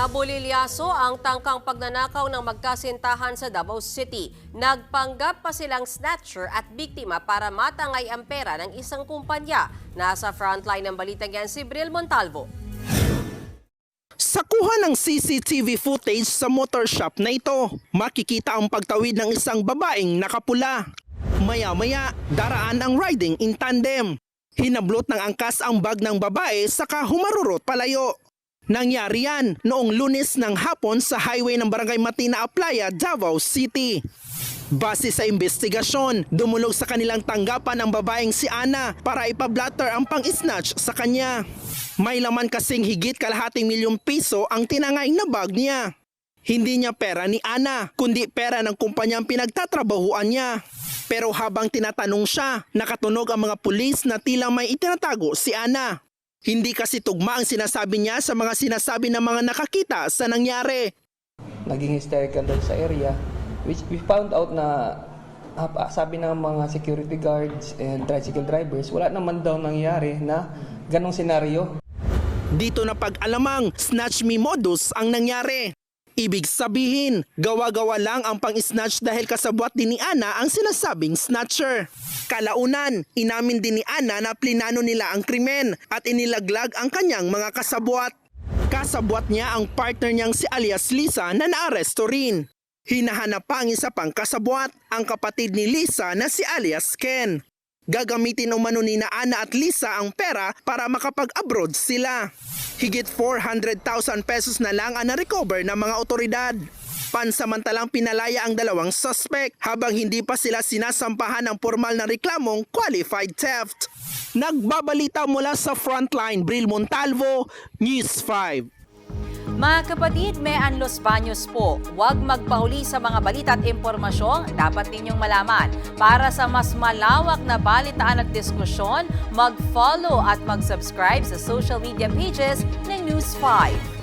Nabulilyaso ang tangkang pagnanakaw ng magkasintahan sa Davao City. Nagpanggap pa silang snatcher at biktima para matangay ang pera ng isang kumpanya. Nasa frontline ng balitang yan si Bril Montalvo. Sa kuha ng CCTV footage sa motor shop na ito, makikita ang pagtawid ng isang babaeng nakapula. Maya-maya, daraan ang riding in tandem. Hinablot ng angkas ang bag ng babae saka humarurot palayo. Nangyari yan noong Lunes ng hapon sa highway ng Barangay Matina Aplaya, Davao City. Base sa investigasyon, dumulog sa kanilang tanggapan ang babaeng si Ana para ipablatter ang pang-snatch sa kanya. May laman kasing higit kalahating milyong piso ang tinangay na bag niya. Hindi niya pera ni Ana, kundi pera ng kumpanyang pinagtatrabahuan niya. Pero habang tinatanong siya, nakatunog ang mga pulis na tila may itinatago si Ana. Hindi kasi tugma ang sinasabi niya sa mga sinasabi ng mga nakakita sa nangyari. Naging hysterical doon sa area, which we found out na sabi ng mga security guards and tricycle drivers, wala naman daw nangyari na ganong senaryo. Dito na pag-alamang snatch me modus ang nangyari. Ibig sabihin, gawa-gawa lang ang pang-snatch dahil kasabwat din ni Ana ang sinasabing snatcher. Kalaunan, inamin din ni Ana na plinano nila ang krimen at inilaglag ang kanyang mga kasabwat. Kasabwat niya ang partner niyang si alias Lisa na naaresto rin. Hinahanap pa ang isa pang kasabwat, ang kapatid ni Lisa na si alias Ken. Gagamitin umano ni Ana at Lisa ang pera para makapag-abroad sila. Higit 400,000 pesos na lang ang na-recover ng mga otoridad. Pansamantalang pinalaya ang dalawang suspect habang hindi pa sila sinasampahan ng formal na reklamong qualified theft. Nagbabalita mula sa Frontline, Bril Montalvo, News 5. Mga kapatid, may Los Baños po. Huwag magpahuli sa mga balita at impormasyong dapat ninyong malaman. Para sa mas malawak na balitaan at diskusyon, mag-follow at mag-subscribe sa social media pages ng News 5.